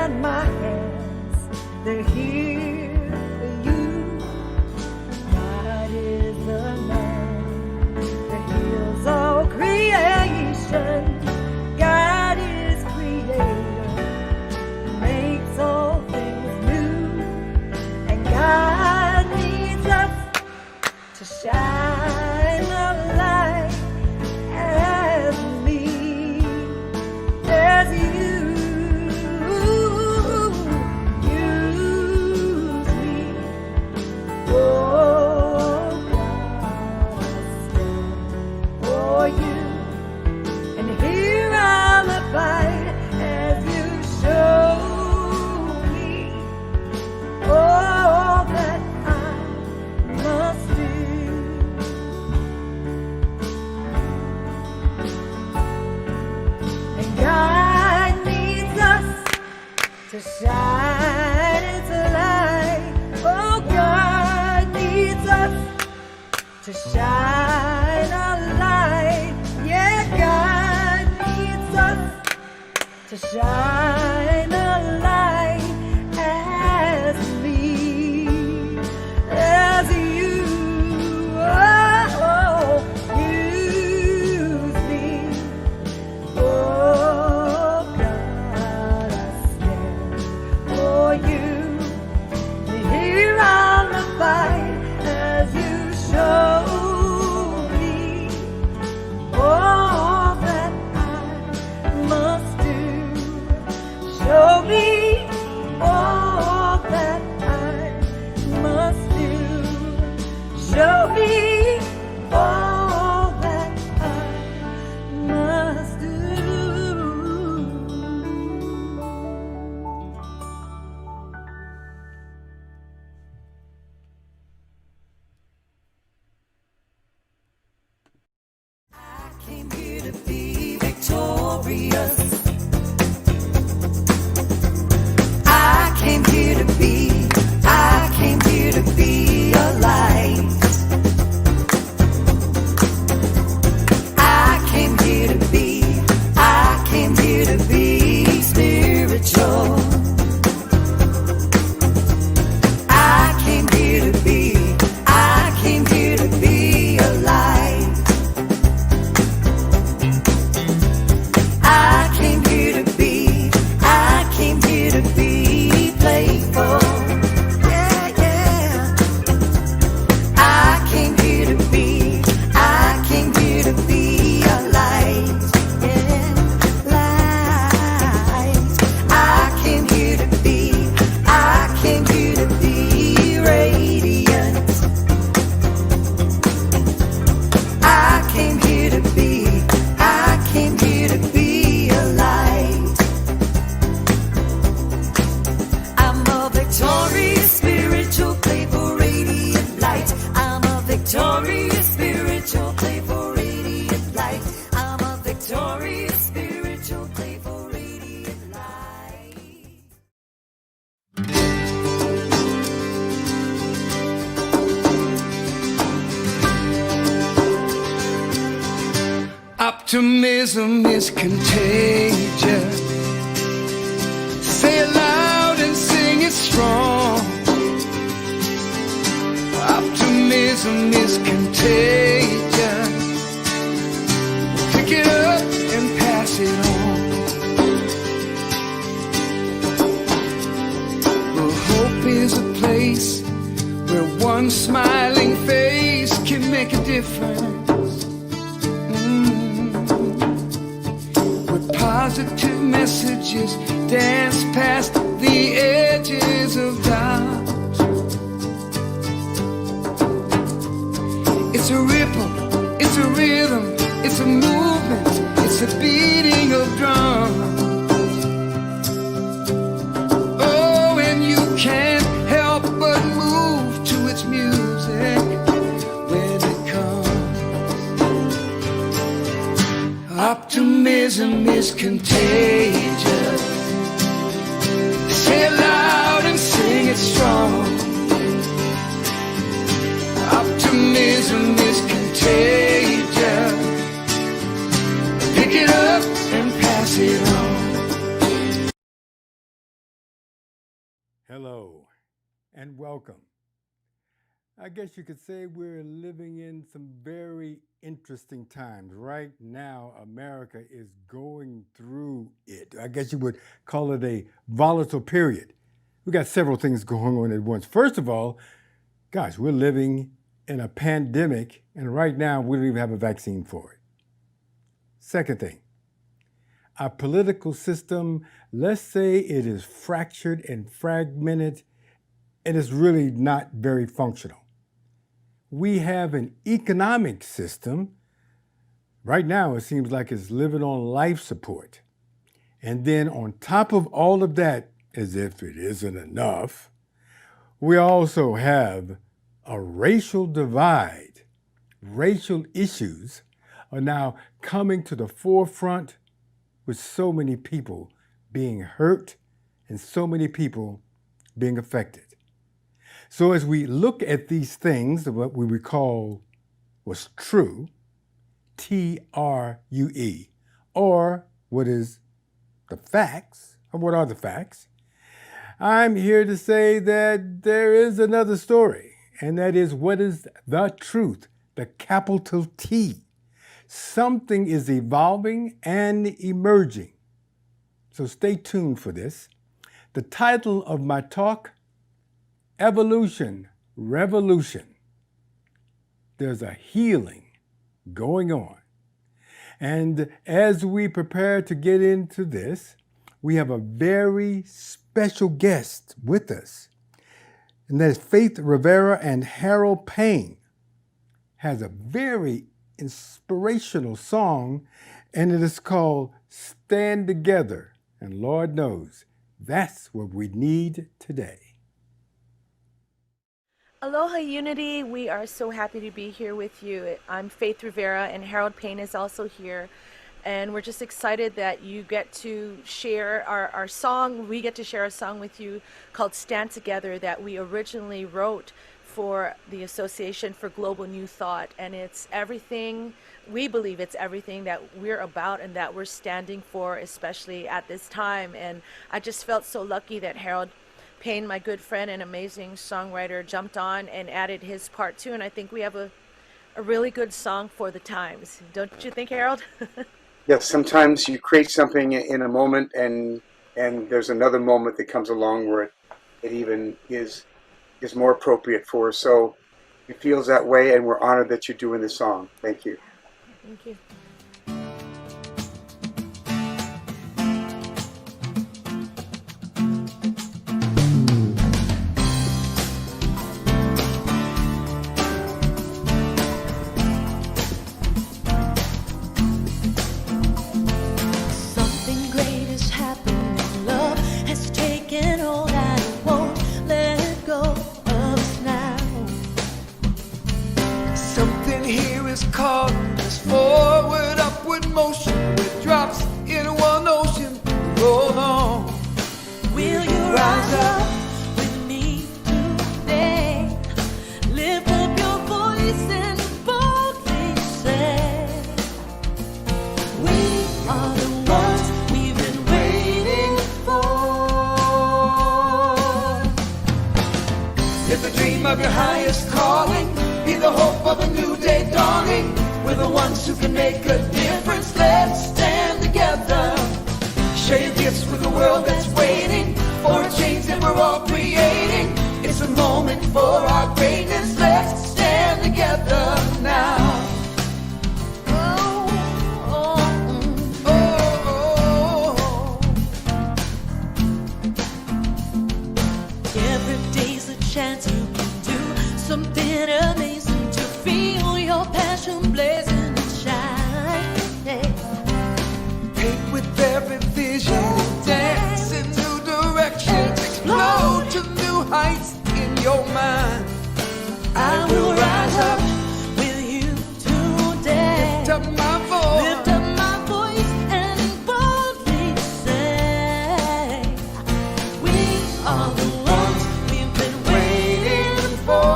and my hands, they're here for you. God is the man that heals all creation. God is creator, makes all things new. And God needs us to shine a light as me, as you. Use me, oh God, I stand for you. And here I'll abide as you show me all that I must do. And God needs us to shine His light. Oh, God needs us to shine a light. Yeah, God needs us to shine a light as me, as you. Oh, use me. Oh, God, I stand for you. Here I'll abide as you show me all that I must do. Show me all that I must do. Show me all that I must do. I came here to be victorious. I came here to be a light. I came here to be spiritual. I came here to be a light. I came here to be playful. Yeah, yeah. I came here to be a light. Yeah, light. I came here to be radiant. I came here to be a light. I'm a victorious, spiritual, playful, radiant light. I'm a victorious, spiritual, playful, radiant light. I'm a victorious, spiritual, playful, radiant light. Optimism is contagious. Say it loud and sing it strong. Optimism is contagious. Pick it up and pass it on. Well, hope is a place where one smiling face can make a difference. Positive messages dance past the edges of doubt. It's a ripple, it's a rhythm, it's a movement, it's a beating of drums. Oh, and you can't help but move to its music when it comes. Optimism is contagious. Say it loud and sing it strong. Optimism is contagious. Pick it up and pass it on. Hello and welcome. I guess you could say we're living in some very interesting times. Right now, America is going through it. I guess you would call it a volatile period. We got several things going on at once. First of all, gosh, we're living in a pandemic, and right now we don't even have a vaccine for it. Second thing, our political system, let's say it is fractured and fragmented, and it's really not very functional. We have an economic system. Right now, it seems like it's living on life support. And then on top of all of that, as if it isn't enough, we also have a racial divide. Racial issues are now coming to the forefront with so many people being hurt and so many people being affected. So as we look at these things, what we would call what's true, T-R-U-E, or what is the facts, or what are the facts, I'm here to say that there is another story, and that is what is the truth, the capital T. Something is evolving and emerging. So stay tuned for this. The title of my talk, Evolution, Revolution. There's a healing going on. And as we prepare to get into this, we have a very special guest with us. And that is Faith Rivera, and Harold Payne has a very inspirational song, and it is called Stand Together. And Lord knows, that's what we need today. Aloha Unity, we are so happy to be here with you. I'm Faith Rivera, and Harold Payne is also here. And we're just excited that you get to share our song. We get to share a song with you called Stand Together that we originally wrote for the Association for Global New Thought. And it's everything, we believe it's everything that we're about and that we're standing for, especially at this time. And I just felt so lucky that Harold Payne, my good friend and amazing songwriter, jumped on and added his part too. And I think we have a really good song for the times. Don't you think, Harold? Yes, sometimes you create something in a moment and there's another moment that comes along where it even is more appropriate for us. So it feels that way, and we're honored that you're doing this song. Thank you. Thank you. Something great is happening. Love has taken hold and it won't let go of us now. Something here is calling us forward, upward motion, with drops in one ocean. Roll on. Will you rise up with me today? Lift up your voice and boldly say, we are the ones we've been waiting for. Live the dream of your highest calling. Be the hope of a new day dawning. We're the ones who can make a difference. Let's stand together. Share your gifts with the world that's waiting for a change that we're all creating. It's a moment for our greatness. Let's stand together now. Every day's a chance you can do something amazing to feel your passion blazing and shine. Paint with every vision, dance in new directions, explode to new heights in your mind. I will rise up with you today. Lift up my voice. Lift up my voice and boldly say, we are the ones we've been waiting for.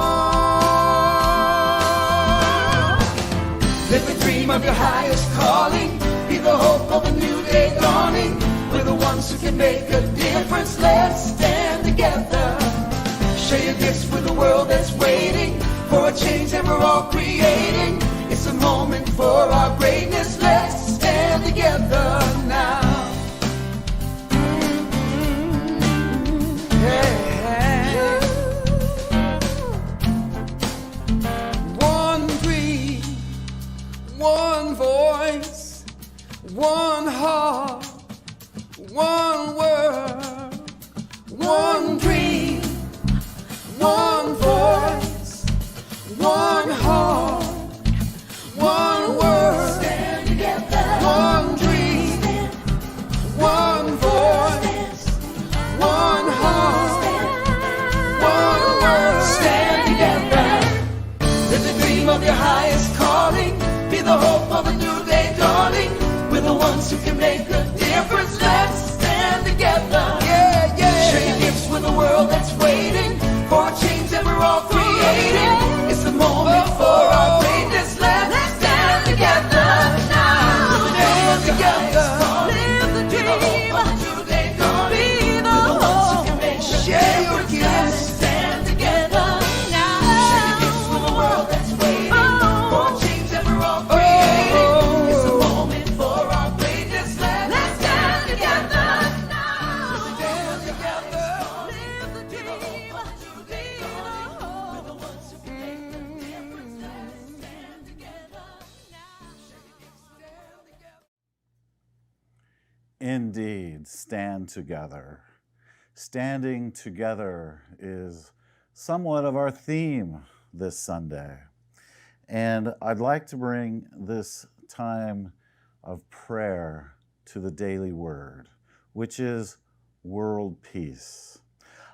Live the dream of your highest calling. Be the hope of a new day dawning. We're the ones who can make a difference. Let's stand together. all creating. It's a moment for our greatness. Let's stand together now. Yeah. One dream, one voice, one heart, one world. One dream, one voice, one heart, one word. Stand together. One dream, one voice, one heart, one word. Stand together. Live the dream of your highest calling. Be the hope of a new day dawning. We're the ones who can make a difference. Let's stand together. Yeah, yeah. Share your gifts with a world that's waiting for a change that we're all creating. It's the moment for our greatness. Let's stand together now. Stand together. Live the dream. Be the hope. Share your gifts. Stand together now. Share your gifts with a world that's waiting for a change that we're all creating. It's the moment for our greatness. Let's stand together now. Stand together. Live the dream. Be the hope. We're the ones who can make a difference. Let's stand together now. Share your gifts. Stand together. Indeed, stand together. Standing together is somewhat of our theme this Sunday. And I'd like to bring this time of prayer to the daily word, which is world peace.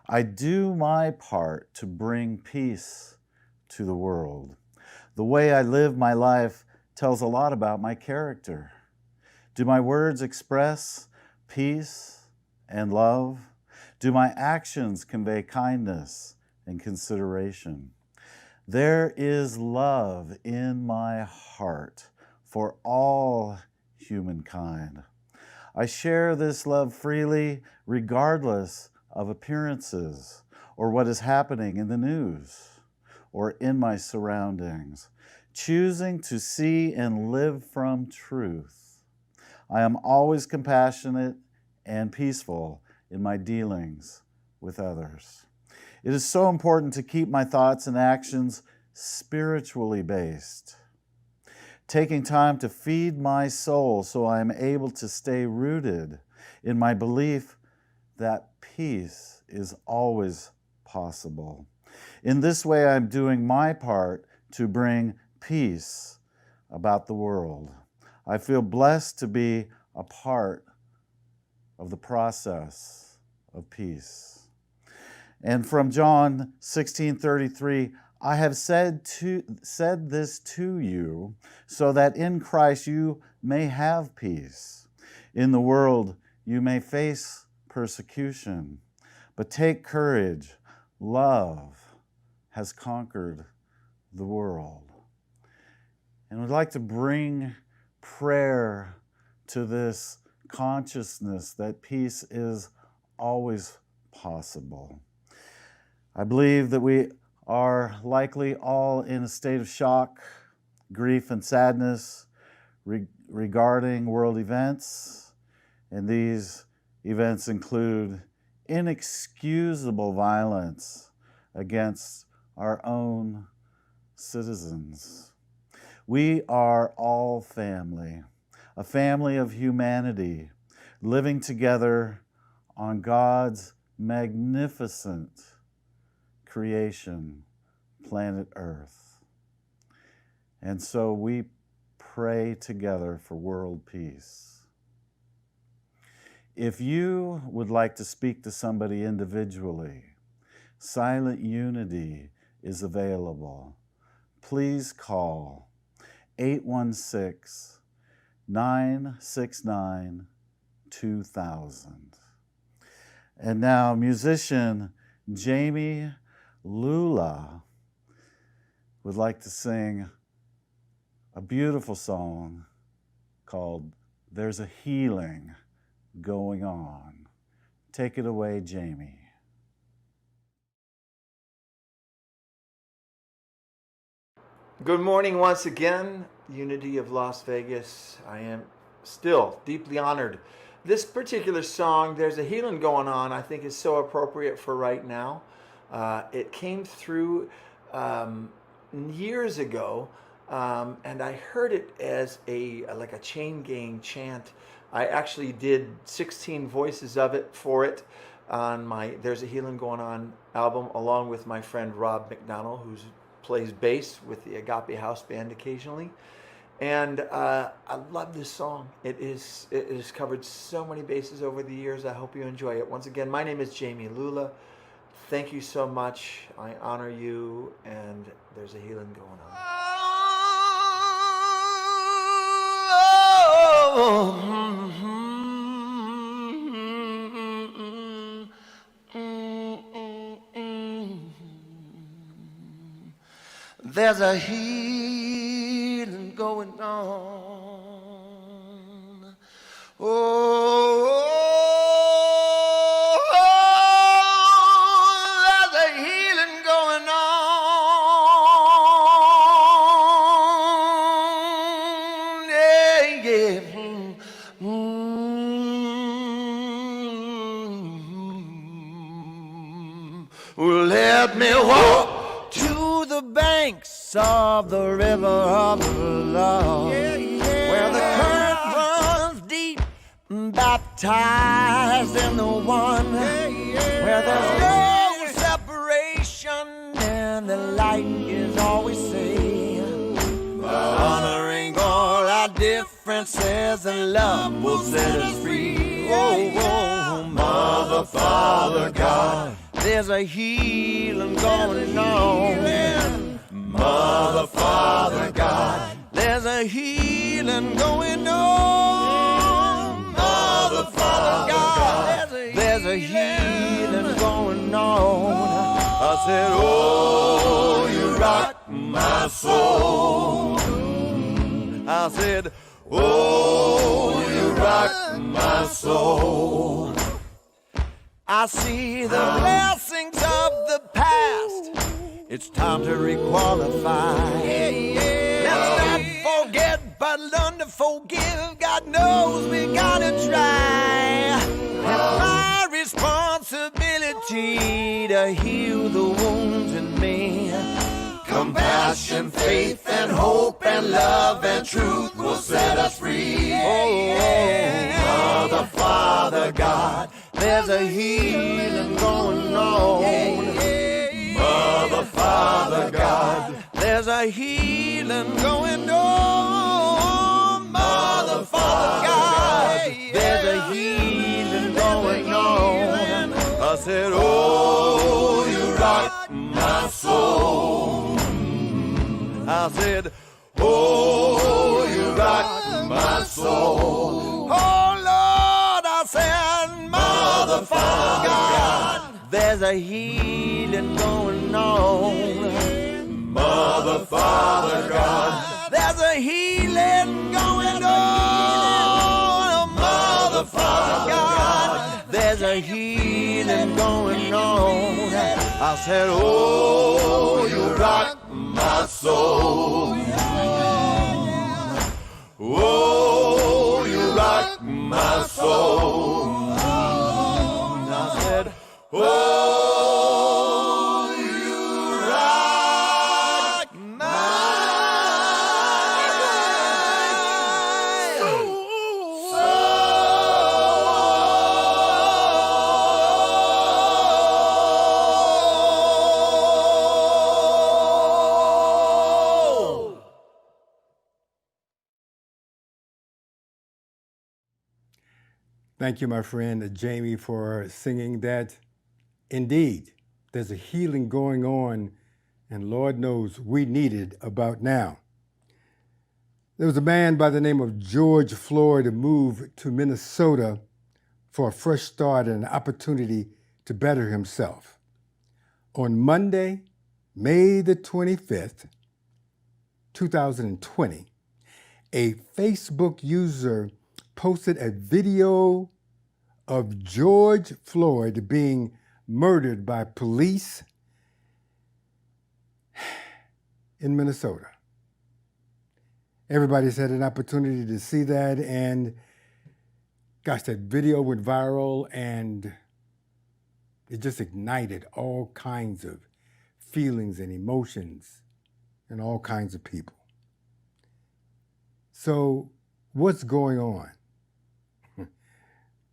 I do my part to bring peace to the world. The way I live my life tells a lot about my character. Do my words express peace and love? Do my actions convey kindness and consideration? There is love in my heart for all humankind. I share this love freely, regardless of appearances or what is happening in the news or in my surroundings, choosing to see and live from truth. I am always compassionate and peaceful in my dealings with others. It is so important to keep my thoughts and actions spiritually based, taking time to feed my soul so I am able to stay rooted in my belief that peace is always possible. In this way, I'm doing my part to bring peace about the world. I feel blessed to be a part of the process of peace. And from John 16:33, I have said this to you so that in Christ you may have peace. In the world you may face persecution, but take courage. Love has conquered the world. And we'd like to bring prayer to this consciousness that peace is always possible. I believe that we are likely all in a state of shock, grief, and sadness regarding world events. And these events include inexcusable violence against our own citizens. We are all family, a family of humanity living together on God's magnificent creation, planet Earth. And so we pray together for world peace. If you would like to speak to somebody individually, Silent Unity is available. Please call 816-969-2000. And now musician Jamie Lula would like to sing a beautiful song called There's a Healing Going On. Take it away, Jamie. Good morning once again, Unity of Las Vegas. I am still deeply honored. This particular song, There's a Healing Going On, I think is so appropriate for right now. It came through years ago, and I heard it as like a chain gang chant. I actually did 16 voices of it for it on my There's a Healing Going On album, along with my friend Rob McDonald, who plays bass with the Agape House Band occasionally. And I love this song. It has covered so many bases over the years. I hope you enjoy it. Once again, my name is Jamie Lula. Thank you so much. I honor you, and there's a healing going on. There's a healing going on. Oh, there's a healing going on. Yeah, yeah. Well, let me walk to the banks of the river of love, where the current runs deep, baptized in the one, where there's no separation and the light is always seen, honoring all our differences, and love will set us free. Oh, oh, Mother, Father, God, there's a healing going on. Mother, Father, God, there's a healing going on. Mother, Father, God, there's a healing going on. I said, oh, you rock my soul. I said, oh, you rock my soul. I see the blessings of the past. It's time to requalify. Let's not forget, but learn to forgive. God knows we gotta try. It's my responsibility to heal the wounds in me. Compassion, faith, and hope, and love, and truth will set us free. Oh, Mother, Father, God, there's a healing going on. Mother, Father, God, there's a healing going on. Mother, Father, God, there's a healing going on. I said, oh, you rock my soul. I said, oh, you rock my soul. Oh, Lord, I said, Mother, Father, God, there's a healing going on. Mother, Father, God, there's a healing going on. Mother, Father, God, there's a healing going on. I said, oh, you rock my soul. Oh, you rock my soul. I said, oh, you rock my soul. Thank you, my friend Jamie, for singing that. Indeed, there's a healing going on, and Lord knows we need it about now. There was a man by the name of George Floyd who moved to Minnesota for a fresh start and an opportunity to better himself. On Monday, May the 25th, 2020, a Facebook user posted a video of George Floyd being murdered by police in Minnesota. Everybody's had an opportunity to see that, and gosh, that video went viral, and it just ignited all kinds of feelings and emotions in all kinds of people. So, what's going on?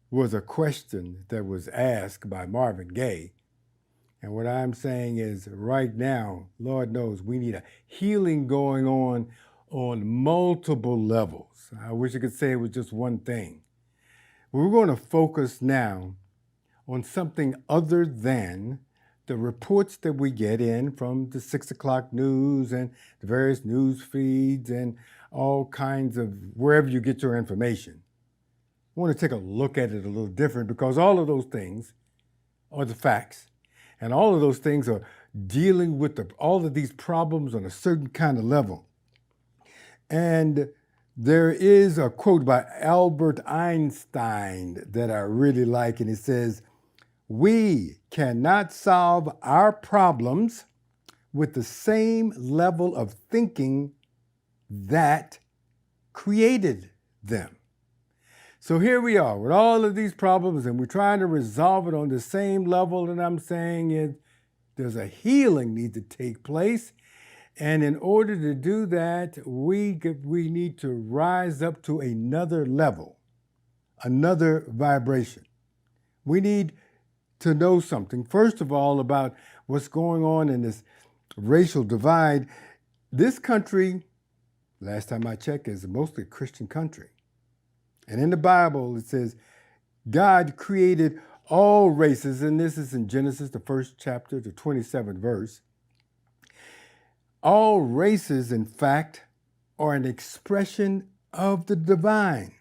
Was a question that was asked by Marvin Gaye. And what I'm saying is, right now, Lord knows, we need a healing going on multiple levels. I wish I could say it was just one thing. We're going to focus now on something other than the reports that we get in from the 6 o'clock news and the various news feeds and all kinds of wherever you get your information. I want to take a look at it a little different, because all of those things are the facts. And all of those things are dealing with all of these problems on a certain kind of level. And there is a quote by Albert Einstein that I really like, and it says, "We cannot solve our problems with the same level of thinking that created them." So here we are with all of these problems, and we're trying to resolve it on the same level. And I'm saying is there's a healing need to take place. And in order to do that, we need to rise up to another level, another vibration. We need to know something, first of all, about what's going on in this racial divide. This country, last time I checked, is mostly a Christian country. And in the Bible, it says, God created all races, and this is in Genesis, the 1st chapter, the 27th verse. All races, in fact, are an expression of the divine.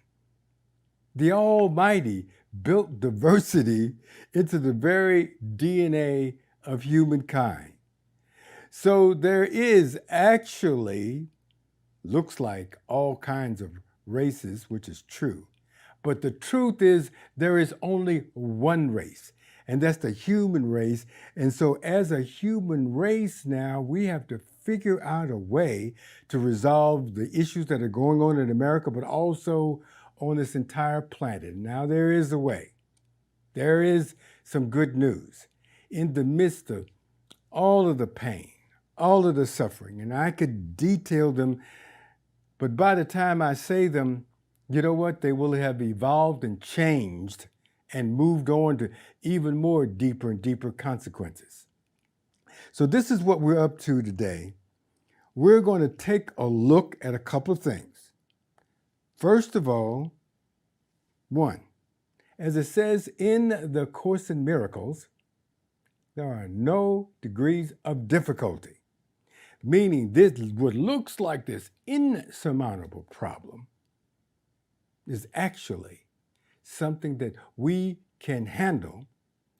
The Almighty built diversity into the very DNA of humankind. So there is actually, looks like, all kinds of races, which is true. But the truth is there is only one race, and that's the human race. And so as a human race now, we have to figure out a way to resolve the issues that are going on in America, but also on this entire planet. Now there is a way. There is some good news in the midst of all of the pain, all of the suffering, and I could detail them. But by the time I say them, you know what? They will have evolved and changed and moved on to even more deeper and deeper consequences. So this is what we're up to today. We're going to take a look at a couple of things. First of all, one, as it says in the Course in Miracles, there are no degrees of difficulty. Meaning this, what looks like this insurmountable problem is actually something that we can handle,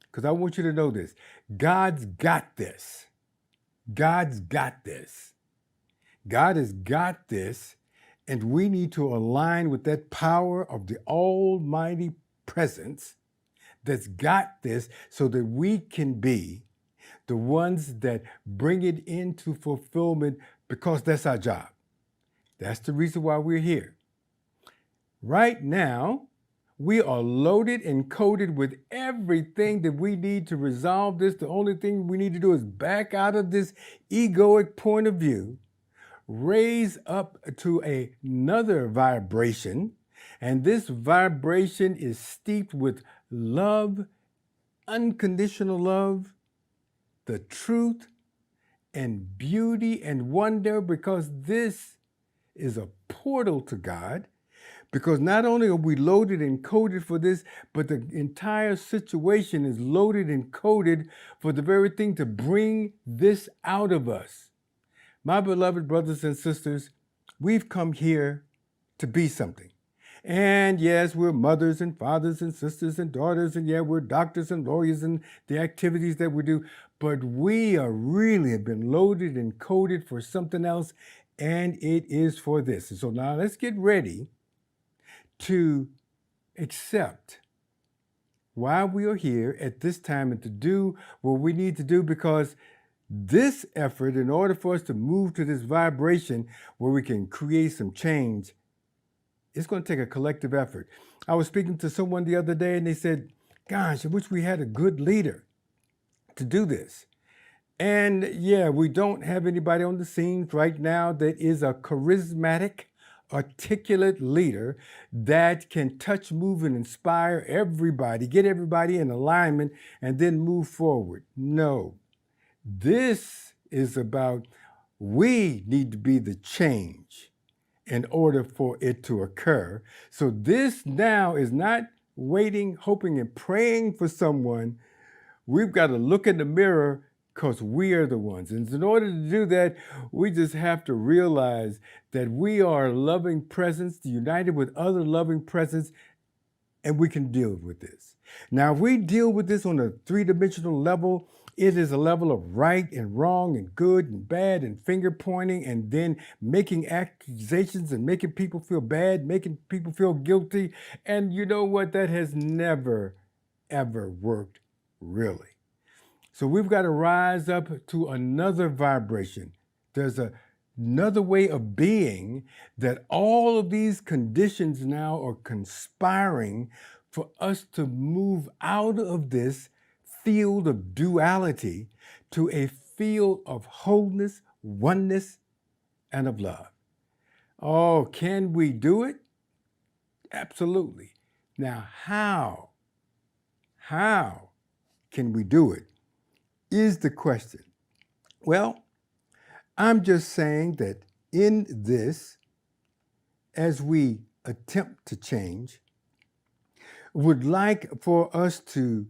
because I want you to know this. God's got this. God's got this. God has got this, and we need to align with that power of the Almighty Presence that's got this so that we can be the ones that bring it into fulfillment, because that's our job. That's the reason why we're here. Right now, we are loaded and coated with everything that we need to resolve this. The only thing we need to do is back out of this egoic point of view, raise up to another vibration, and this vibration is steeped with love, unconditional love, the truth and beauty and wonder, because this is a portal to God. Because not only are we loaded and coded for this, but the entire situation is loaded and coded for the very thing to bring this out of us. My beloved brothers and sisters, we've come here to be something. And yes, we're mothers and fathers and sisters and daughters, and yeah, we're doctors and lawyers and the activities that we do, but we are really have been loaded and coded for something else, and it is for this. And so now let's get ready to accept why we are here at this time and to do what we need to do, because this effort, in order for us to move to this vibration where we can create some change, it's going to take a collective effort. I was speaking to someone the other day and they said, gosh, I wish we had a good leader to do this. And yeah, we don't have anybody on the scenes right now that is a charismatic, articulate leader that can touch, move, and inspire everybody, get everybody in alignment, and then move forward. No, this is about we need to be the change in order for it to occur. So this now is not waiting, hoping, and praying for someone. We've got to look in the mirror because we are the ones. And in order to do that, we just have to realize that we are a loving presence, united with other loving presence, and we can deal with this. Now, if we deal with this on a three-dimensional level, it is a level of right and wrong and good and bad and finger pointing and then making accusations and making people feel bad, making people feel guilty. And you know what? That has never, ever worked, really. So we've got to rise up to another vibration. There's another way of being that all of these conditions now are conspiring for us to move out of this field of duality to a field of wholeness, oneness, and of love. Oh, can we do it? Absolutely. Now, how can we do it is the question. Well, I'm just saying that in this, as we attempt to change, would like for us to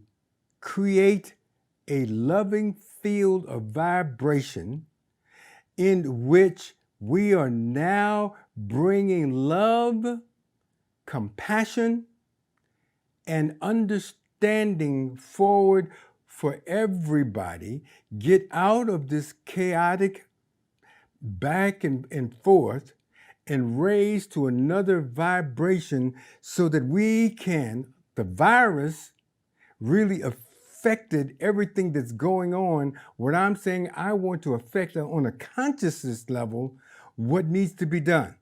create a loving field of vibration in which we are now bringing love, compassion, and understanding forward for everybody. Get out of this chaotic back and forth and raise to another vibration so that we can, the virus really affected everything that's going on. What I'm saying, I want to affect on a consciousness level what needs to be done.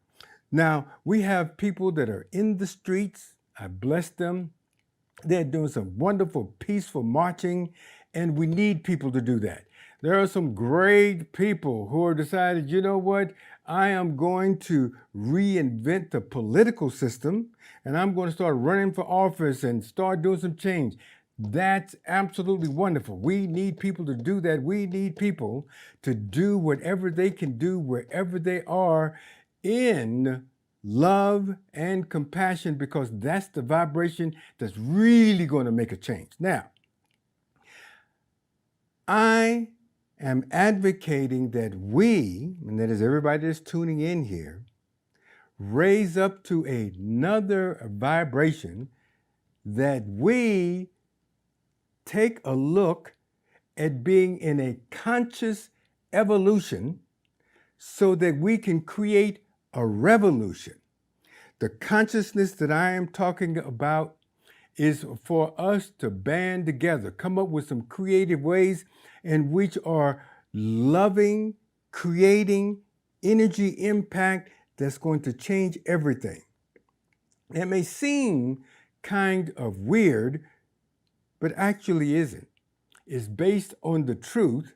Now, we have people that are in the streets. I bless them. They're doing some wonderful, peaceful marching, and we need people to do that. There are some great people who have decided, you know what, I am going to reinvent the political system, and I'm going to start running for office and start doing some change. That's absolutely wonderful. We need people to do that. We need people to do whatever they can do wherever they are in love and compassion, because that's the vibration that's really going to make a change. Now, I am advocating that we, and that is everybody that's tuning in here, raise up to another vibration, that we take a look at being in a conscious evolution so that we can create a revolution. The consciousness that I am talking about is for us to band together, come up with some creative ways in which are loving, creating energy impact that's going to change everything. It may seem kind of weird, but actually isn't. It's based on the truth,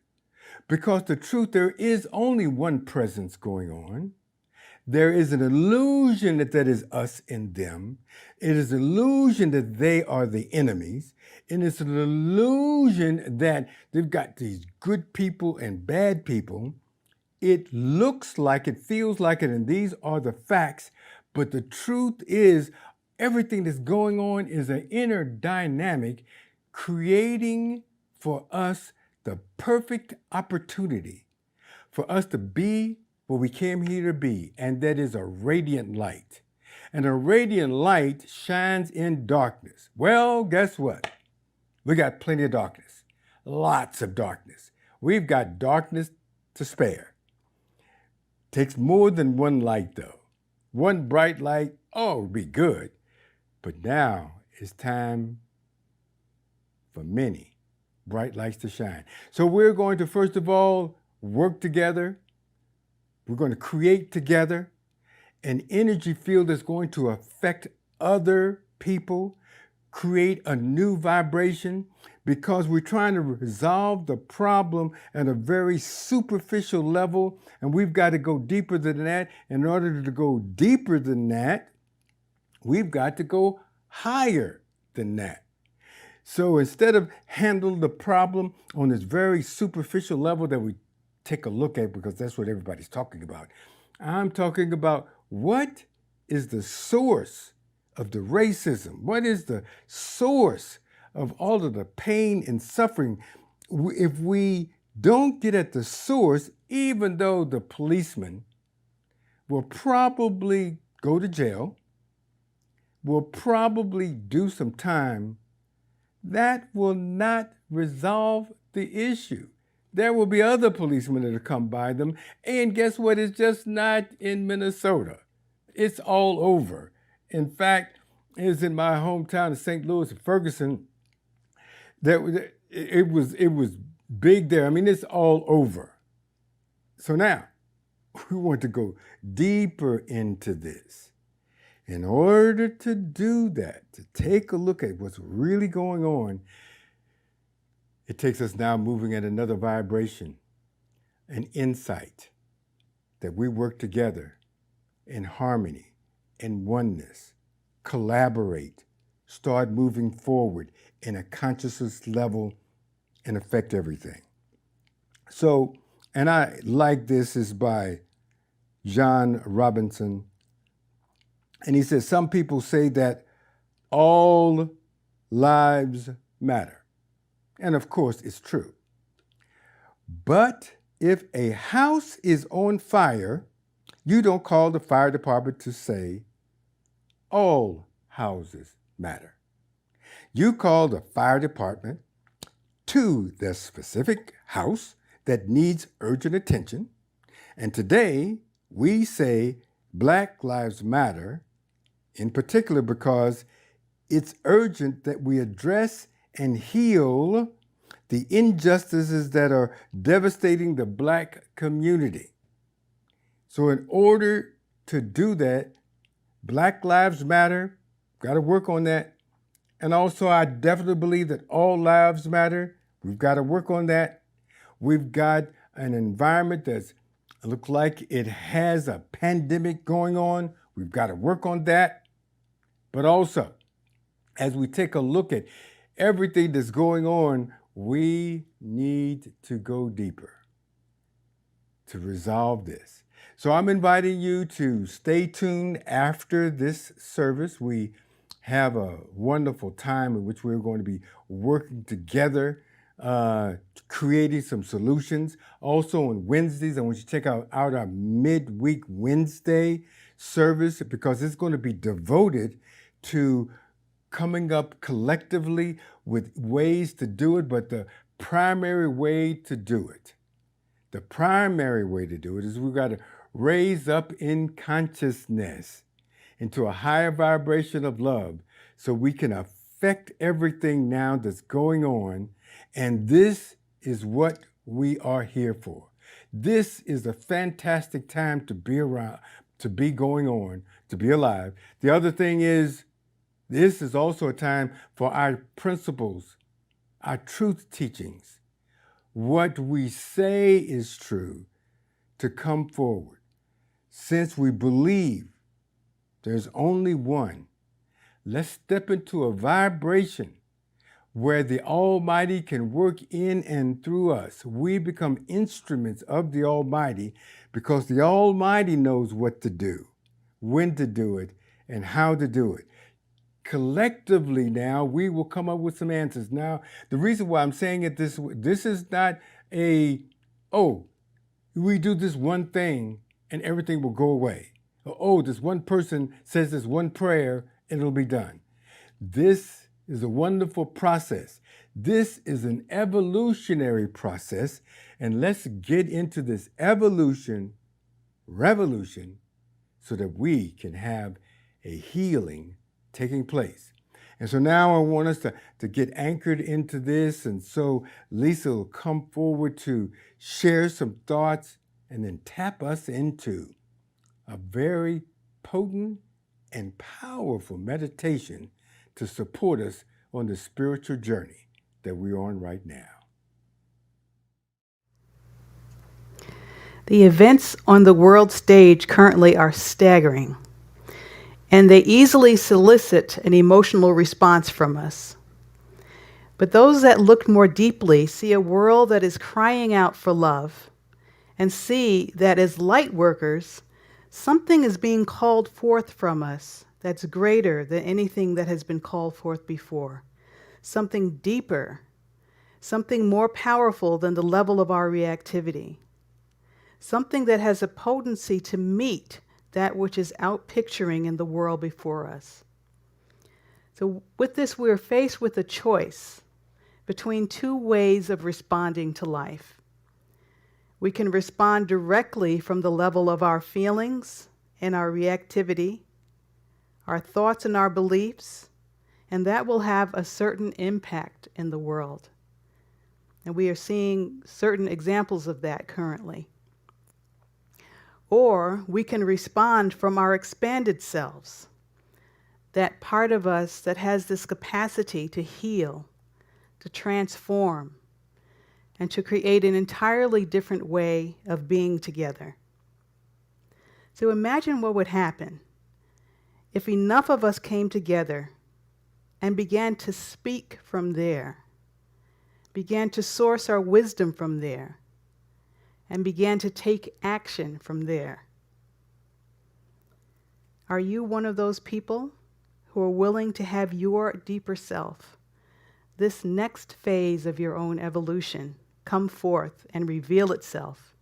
because the truth, there is only one presence going on. There is an illusion that is us in them. It is an illusion that they are the enemies. And it's an illusion that they've got these good people and bad people. It looks like it, feels like it, and these are the facts. But the truth is, everything that's going on is an inner dynamic creating for us the perfect opportunity for us to be what we came here to be, and that is a radiant light. And a radiant light shines in darkness. Well, guess what? We got plenty of darkness, lots of darkness. We've got darkness to spare. Takes more than one light, though. One bright light, oh, would be good. But now it's time for many, bright lights to shine. So we're going to, first of all, work together. We're going to create together an energy field that's going to affect other people, create a new vibration, because we're trying to resolve the problem at a very superficial level, and we've got to go deeper than that. In order to go deeper than that, we've got to go higher than that. So instead of handle the problem on this very superficial level that we take a look at, because that's what everybody's talking about, I'm talking about what is the source of the racism? What is the source of all of the pain and suffering? If we don't get at the source, even though the policeman will probably go to jail, will probably do some time, that will not resolve the issue. There will be other policemen that will come by them, and guess what? It's just not in Minnesota. It's all over. In fact, it was in my hometown of St. Louis, Ferguson. It was big there. I mean, it's all over. So now, we want to go deeper into this. In order to do that, to take a look at what's really going on, it takes us now moving at another vibration, an insight that we work together in harmony, in oneness, collaborate, start moving forward in a consciousness level and affect everything. So, and I like this, is by John Robinson. And he says, some people say that all lives matter. And of course, it's true. But if a house is on fire, you don't call the fire department to say all houses matter. You call the fire department to the specific house that needs urgent attention. And today, we say Black Lives Matter, in particular because it's urgent that we address and heal the injustices that are devastating the Black community. So in order to do that, Black Lives Matter, got to work on that. And also, I definitely believe that all lives matter. We've got to work on that. We've got an environment that's looks like it has a pandemic going on. We've got to work on that. But also, as we take a look at everything that's going on, we need to go deeper to resolve this. So I'm inviting you to stay tuned after this service. We have a wonderful time in which we're going to be working together, creating some solutions. Also on Wednesdays, I want you to check out our midweek Wednesday service, because it's going to be devoted to coming up collectively with ways to do it, but the primary way to do it is we've got to raise up in consciousness into a higher vibration of love so we can affect everything now that's going on. And this is what we are here for. This is a fantastic time to be around, to be going on, to be alive. The other thing is, this is also a time for our principles, our truth teachings, what we say is true, to come forward. Since we believe there's only one, let's step into a vibration where the Almighty can work in and through us. We become instruments of the Almighty because the Almighty knows what to do, when to do it, and how to do it. Collectively now, we will come up with some answers. Now, the reason why I'm saying it this way, this is not we do this one thing and everything will go away. This one person says this one prayer and it'll be done. This is a wonderful process. This is an evolutionary process, and let's get into this revolution, so that we can have a healing taking place. And so now I want us to get anchored into this. And so Lisa will come forward to share some thoughts and then tap us into a very potent and powerful meditation to support us on the spiritual journey that we're on right now. The events on the world stage currently are staggering, and they easily solicit an emotional response from us. But those that look more deeply see a world that is crying out for love, and see that as light workers, something is being called forth from us that's greater than anything that has been called forth before. Something deeper, something more powerful than the level of our reactivity. Something that has a potency to meet that which is outpicturing in the world before us. So with this, we're faced with a choice between two ways of responding to life. We can respond directly from the level of our feelings and our reactivity, our thoughts and our beliefs, and that will have a certain impact in the world. And we are seeing certain examples of that currently. Or we can respond from our expanded selves, that part of us that has this capacity to heal, to transform, and to create an entirely different way of being together. So imagine what would happen if enough of us came together and began to speak from there, began to source our wisdom from there, and began to take action from there. Are you one of those people who are willing to have your deeper self, this next phase of your own evolution, come forth and reveal itself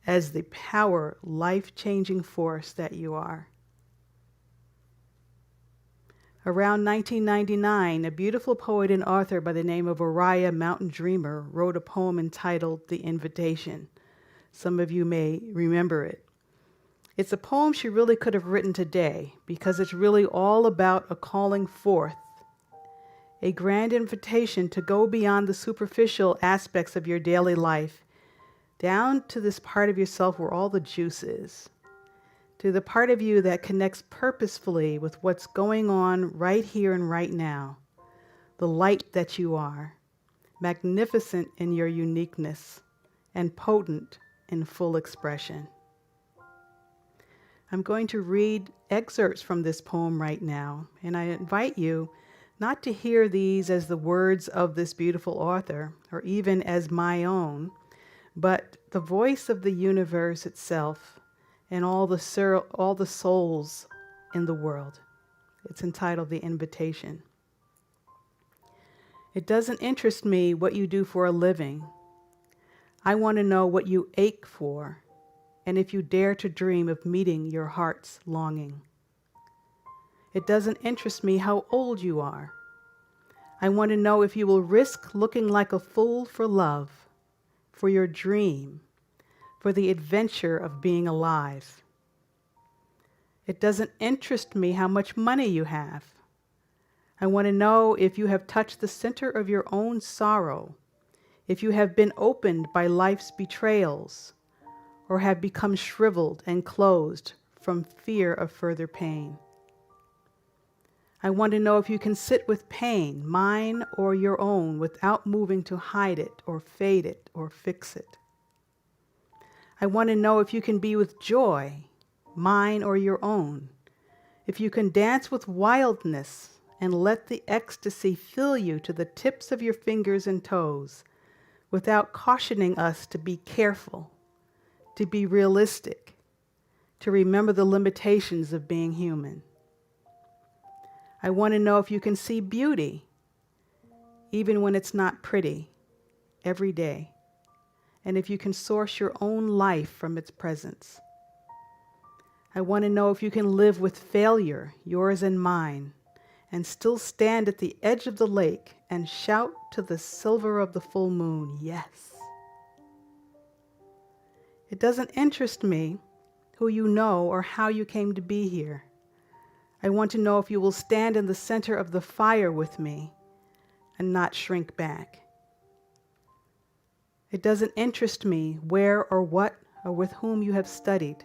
as the power, life-changing force that you are? Around 1999, a beautiful poet and author by the name of Oriah Mountain Dreamer wrote a poem entitled The Invitation. Some of you may remember it. It's a poem she really could have written today because it's really all about a calling forth, a grand invitation to go beyond the superficial aspects of your daily life, down to this part of yourself where all the juice is, to the part of you that connects purposefully with what's going on right here and right now, the light that you are, magnificent in your uniqueness and potent in full expression. I'm going to read excerpts from this poem right now, and I invite you not to hear these as the words of this beautiful author, or even as my own, but the voice of the universe itself and all the souls in the world. It's entitled The Invitation. It doesn't interest me what you do for a living. I want to know what you ache for, and if you dare to dream of meeting your heart's longing. It doesn't interest me how old you are. I want to know if you will risk looking like a fool for love, for your dream, for the adventure of being alive. It doesn't interest me how much money you have. I want to know if you have touched the center of your own sorrow, if you have been opened by life's betrayals, or have become shriveled and closed from fear of further pain. I want to know if you can sit with pain, mine or your own, without moving to hide it or fade it or fix it. I want to know if you can be with joy, mine or your own, if you can dance with wildness and let the ecstasy fill you to the tips of your fingers and toes, without cautioning us to be careful, to be realistic, to remember the limitations of being human. I want to know if you can see beauty, even when it's not pretty, every day, and if you can source your own life from its presence. I want to know if you can live with failure, yours and mine, and still stand at the edge of the lake and shout to the silver of the full moon, yes. It doesn't interest me who you know or how you came to be here. I want to know if you will stand in the center of the fire with me and not shrink back. It doesn't interest me where or what or with whom you have studied.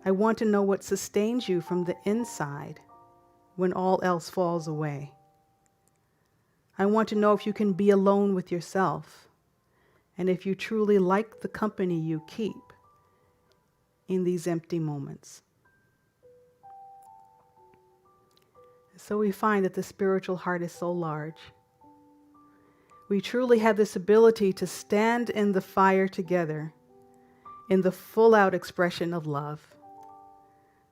I want to know what sustains you from the inside when all else falls away. I want to know if you can be alone with yourself and if you truly like the company you keep in these empty moments. So we find that the spiritual heart is so large. We truly have this ability to stand in the fire together in the full-out expression of love.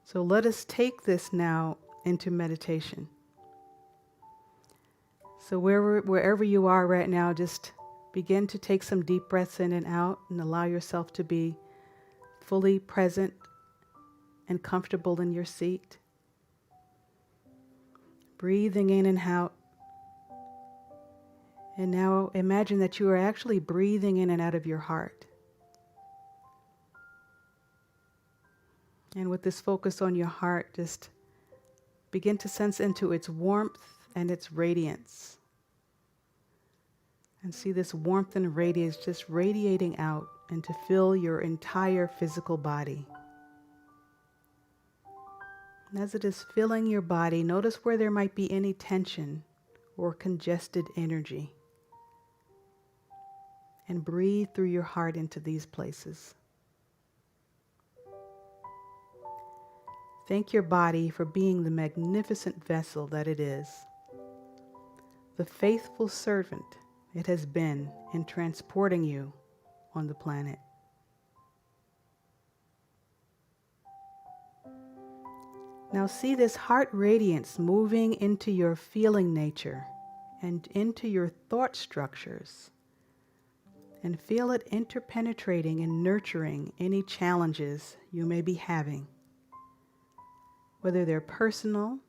So let us take this now into meditation. So wherever you are right now, just begin to take some deep breaths in and out and allow yourself to be fully present and comfortable in your seat. Breathing in and out. And now imagine that you are actually breathing in and out of your heart. And with this focus on your heart, just begin to sense into its warmth and its radiance. And see this warmth and radiance just radiating out and to fill your entire physical body. And as it is filling your body, notice where there might be any tension or congested energy. And breathe through your heart into these places. Thank your body for being the magnificent vessel that it is, the faithful servant it has been in transporting you on the planet. Now see this heart radiance moving into your feeling nature and into your thought structures. And feel it interpenetrating and nurturing any challenges you may be having, whether they're personal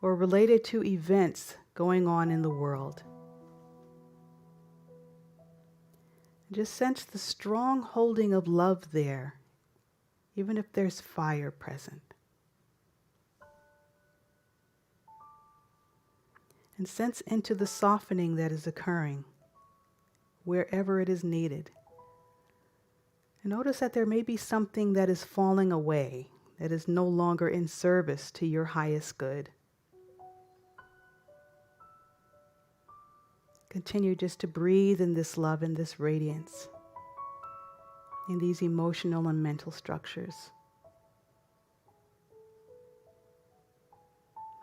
or related to events going on in the world. Just sense the strong holding of love there, even if there's fire present. And sense into the softening that is occurring wherever it is needed. And notice that there may be something that is falling away, that is no longer in service to your highest good. Continue just to breathe in this love and this radiance, in these emotional and mental structures,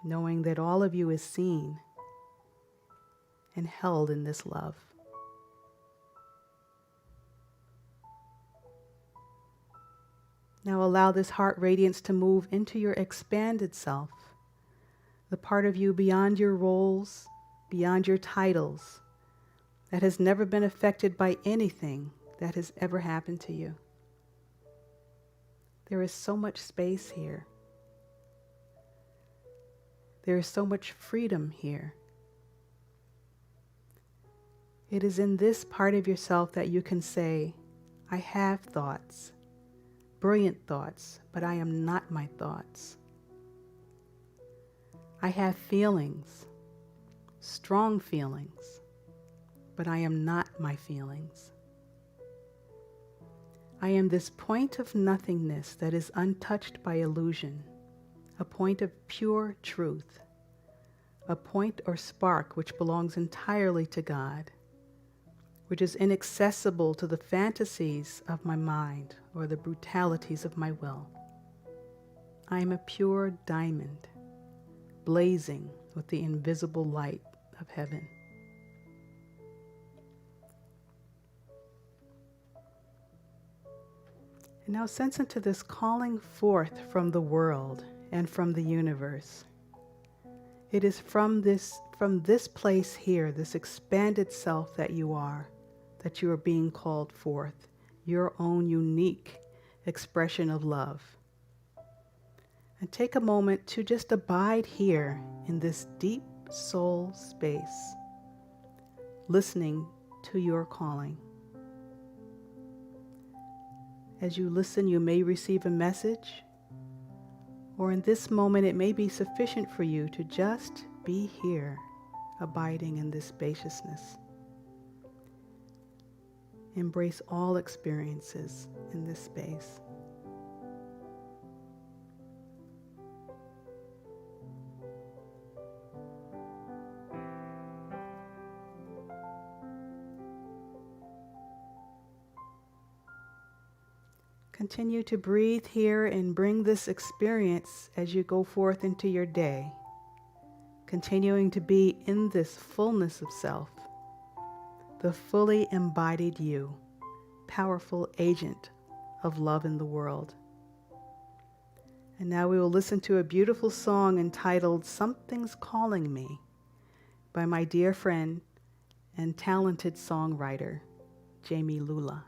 knowing that all of you is seen and held in this love. Now allow this heart radiance to move into your expanded self, the part of you beyond your roles, beyond your titles, that has never been affected by anything that has ever happened to you. There is so much space here. There is so much freedom here. It is in this part of yourself that you can say, I have thoughts, brilliant thoughts, but I am not my thoughts. I have feelings, strong feelings, but I am not my feelings. I am this point of nothingness that is untouched by illusion, a point of pure truth, a point or spark which belongs entirely to God, which is inaccessible to the fantasies of my mind or the brutalities of my will. I am a pure diamond, blazing with the invisible light of heaven. And now sense into this calling forth from the world and from the universe. It is from this place here, this expanded self that you are being called forth, your own unique expression of love. And take a moment to just abide here in this deep soul space, listening to your calling. As you listen, you may receive a message, Or in this moment, it may be sufficient for you to just be here, abiding in this spaciousness. Embrace all experiences in this space. Continue to breathe here and bring this experience as you go forth into your day, continuing to be in this fullness of self, the fully embodied you, powerful agent of love in the world. And now we will listen to a beautiful song entitled "Something's Calling Me" by my dear friend and talented songwriter, Jamie Lula.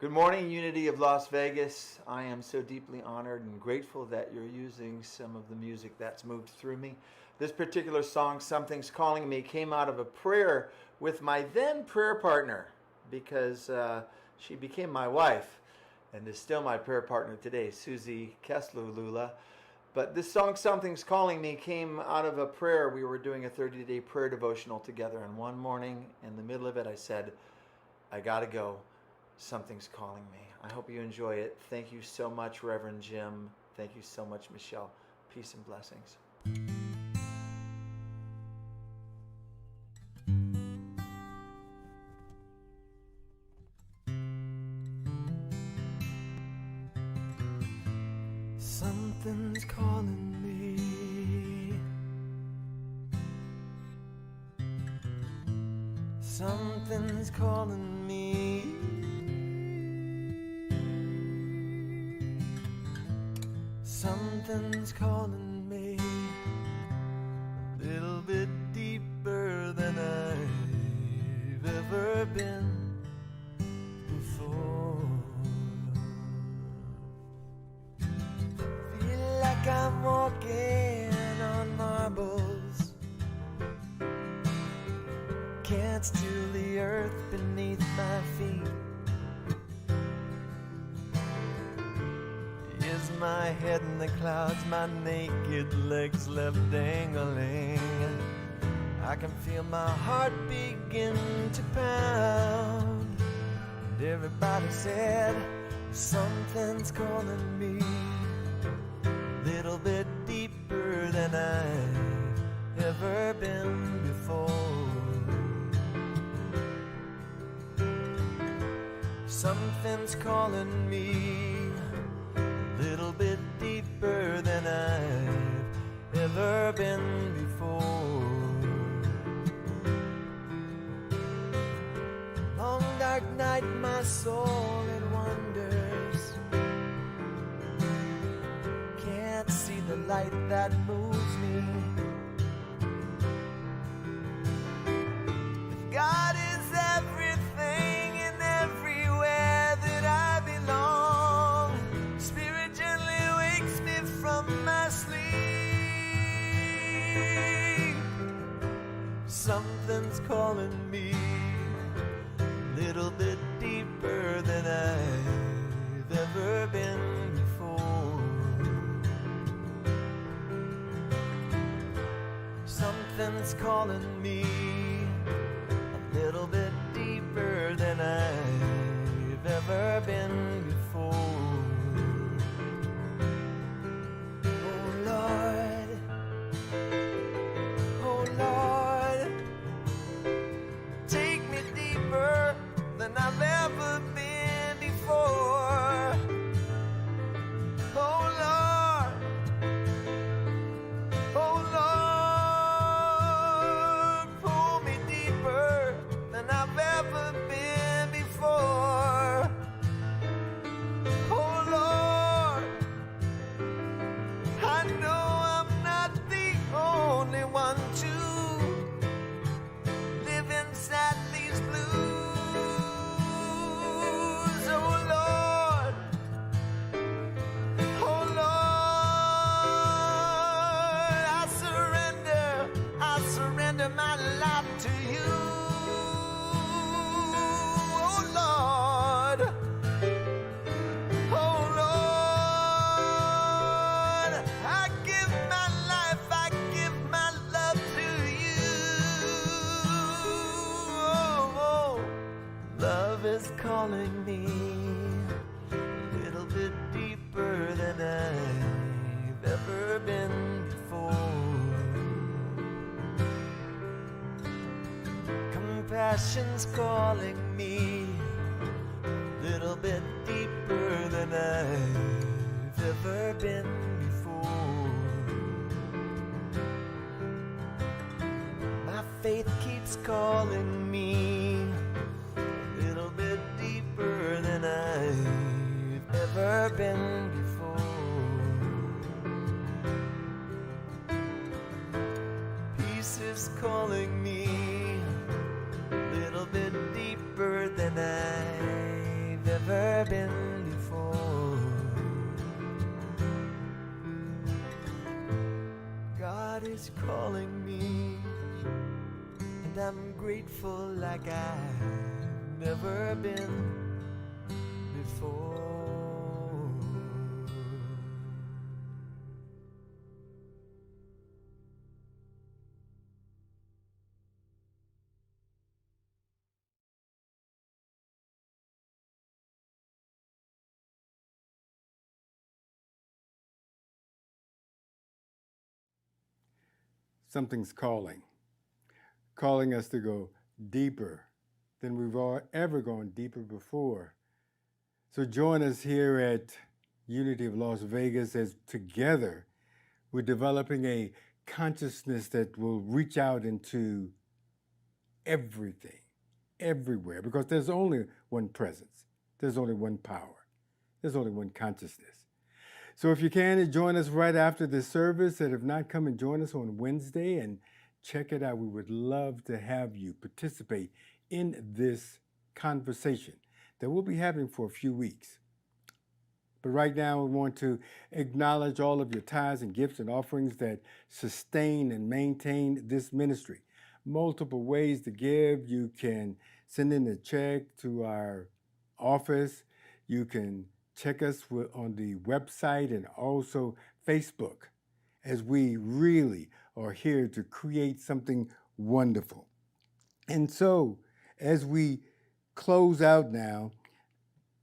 Good morning, Unity of Las Vegas. I am so deeply honored and grateful that you're using some of the music that's moved through me. This particular song, "Something's Calling Me," came out of a prayer with my then prayer partner, because she became my wife and is still my prayer partner today, Susie Kessler Lula. But this song, "Something's Calling Me," came out of a prayer. We were doing a 30-day prayer devotional together, and one morning in the middle of it, I said, I gotta go. Something's calling me. I hope you enjoy it. Thank you so much, Reverend Jim. Thank you so much, Michelle. Peace and blessings. Something's calling me. Something's calling me. Something's calling me a little bit deeper than I've ever been before. Feel like I'm walking on marbles. Can't steal the earth beneath my feet. Is my head in the clouds, my naked legs left dangling. I can feel my heart begin to pound. And everybody said, something's calling me a little bit deeper than I've ever been before. Something's calling me little bit deeper than I've ever been before. Long dark night, my soul it wanders. Can't see the light that moves me. If God is everything and everywhere that I belong, Something's calling me a little bit deeper than I've ever been before. Something's calling me a little bit deeper than I've ever been before. Oh Lord, oh Lord, take me deeper than I've ever been before. Oh Lord, oh Lord, pull me deeper than I've ever been before. Oh Lord, I know I'm not the only one to live inside these blues. Oh Lord, oh Lord, I surrender my life to you. Oh Lord, oh Lord, I give my life, I give my love to you. Oh, love is calling me a little bit deeper than I've ever been before. Compassion's calling me a little bit deeper than I've ever been before. My faith keeps calling me a little bit deeper than I've ever been before. Peace is calling me a little bit deeper than I've ever been before. God is calling me, and I'm grateful like I've never been before. Something's calling us to go deeper than we've ever gone deeper before. So join us here at Unity of Las Vegas as together we're developing a consciousness that will reach out into everything, everywhere, because there's only one presence, there's only one power, there's only one consciousness. So if you can, join us right after the service, and if not, come and join us on Wednesday and check it out. We would love to have you participate in this conversation that we'll be having for a few weeks. But right now, we want to acknowledge all of your tithes and gifts and offerings that sustain and maintain this ministry. Multiple ways to give. You can send in a check to our office. You can check us on the website and also Facebook, as we really are here to create something wonderful. And so, as we close out now,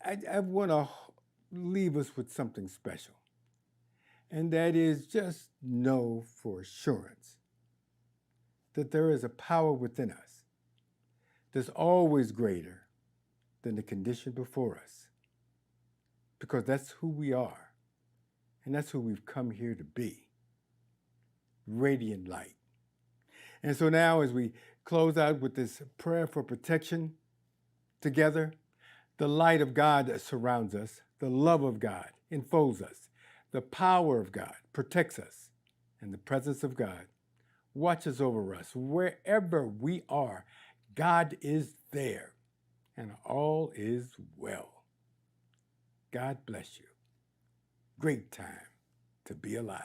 I want to leave us with something special. And that is just know for assurance that there is a power within us that's always greater than the condition before us. Because that's who we are, and that's who we've come here to be. Radiant light. And so now, as we close out with this prayer for protection together, the light of God surrounds us, the love of God enfolds us, the power of God protects us, and the presence of God watches over us. Wherever we are, God is there, and all is well. God bless you. Great time to be alive.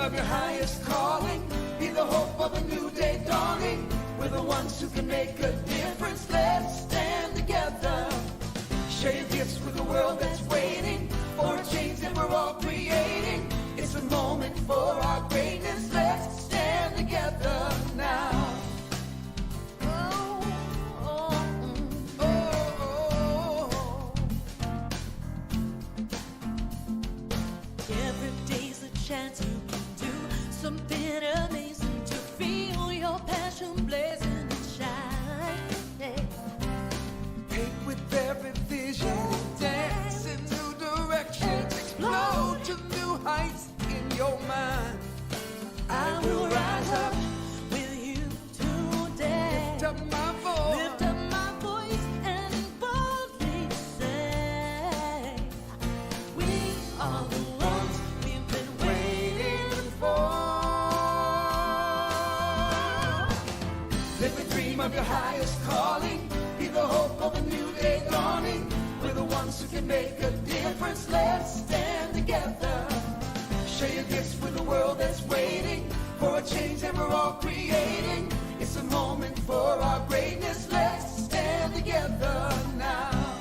of your highest calling. Be the hope of a new day dawning. We're the ones who can make a difference. Let's stand together. Share your gifts with the world that's waiting for a change that we're all creating. It's a moment for our greatness. Let's stand together now. Every day's a chance you can do something amazing to feel your passion blazing and shine. Paint with every vision, dance in new directions, explode to new heights in your mind. I will rise up with you today. Lift up my voice. Lift up my voice and boldly say, we are the ones we've been waiting for. Live the dream of your highest calling. Be the hope of a new day dawning. We're the ones who can make a difference. Let's stand together. Share your gifts with the world that's waiting for a change that we're all creating. It's a moment for our greatness. Let's stand together now.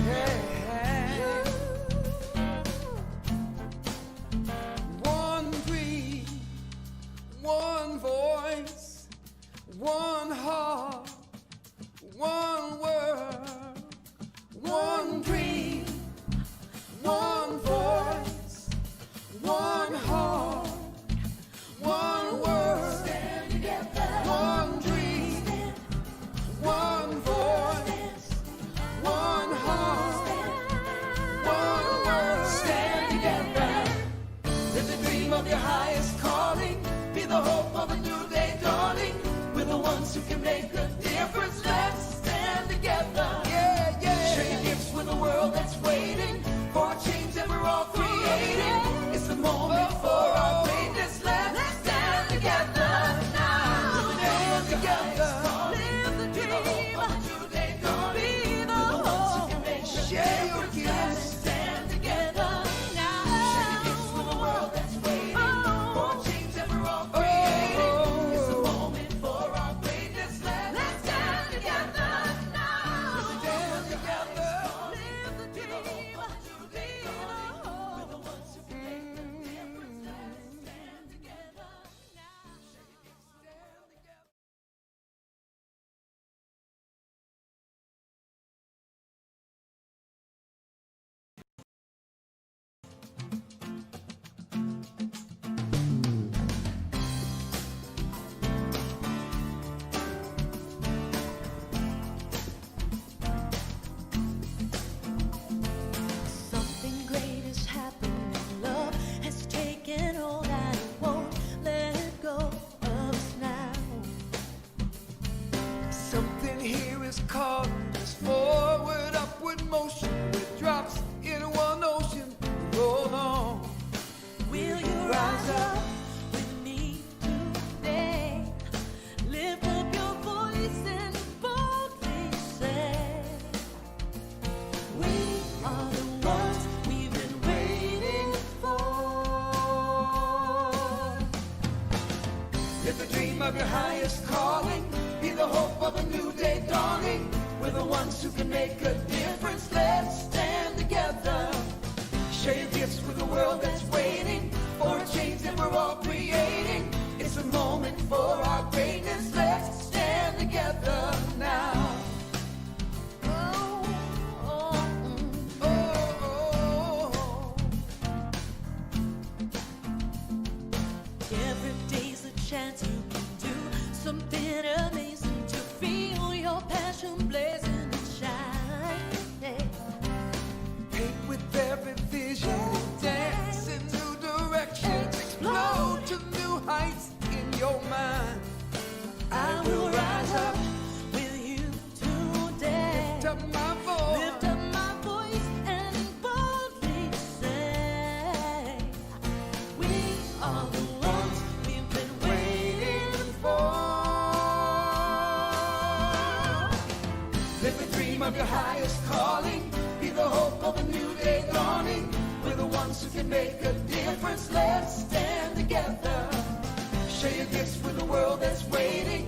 Yeah. One dream, one voice, one heart, one word, one dream, one voice, one heart, one word. Stand together. One dream, one voice, one heart, one word. Stand together. Live the dream of your highest calling. Be the hope of a new day dawning. We're the ones who can make a difference. Let's stand together. Yeah, yeah. Share your gifts with the world that's waiting for a change that we're all creating. It's the moment for our greatness. Let's stand together now. Stand together. Live the Be the hope of a new day dawning. Be the We're the ones who hope. can make a difference. Let's stand together. Share your gifts with the world that's waiting for a change that we're all creating. It's the moment for our greatness. Let's stand together now. Stand together. Live the dream. Be the hope. We're the ones who can make a difference. Let's stand together now. Stand together. Something great is happening. Love has taken hold and it won't let go of us now. Something here is calling us forward, upward motion. With drops in one ocean, roll on. Will you rise up with me today? Lift up your voice and boldly say, we are the ones we've been waiting for. Live the dream of your highest calling. Be the hope of a new day dawning. We're the ones who can make a difference. Let's stand together. Share your gifts with the world that's waiting for a change that we're all creating. It's a moment for our greatness. Let's stand together now. Every day's a chance you can do something amazing to feel your passion blazing and shine. Paint with every vision, dance in new directions, explode to new heights in your mind. I will rise up with you today. Lift up my voice. Lift up my voice and boldly say, we are the ones we've been waiting for. Live the dream of your highest calling. Be the hope of a new day dawning. We're the ones can make a difference. Let's stand together. Share your gifts with the world that's waiting.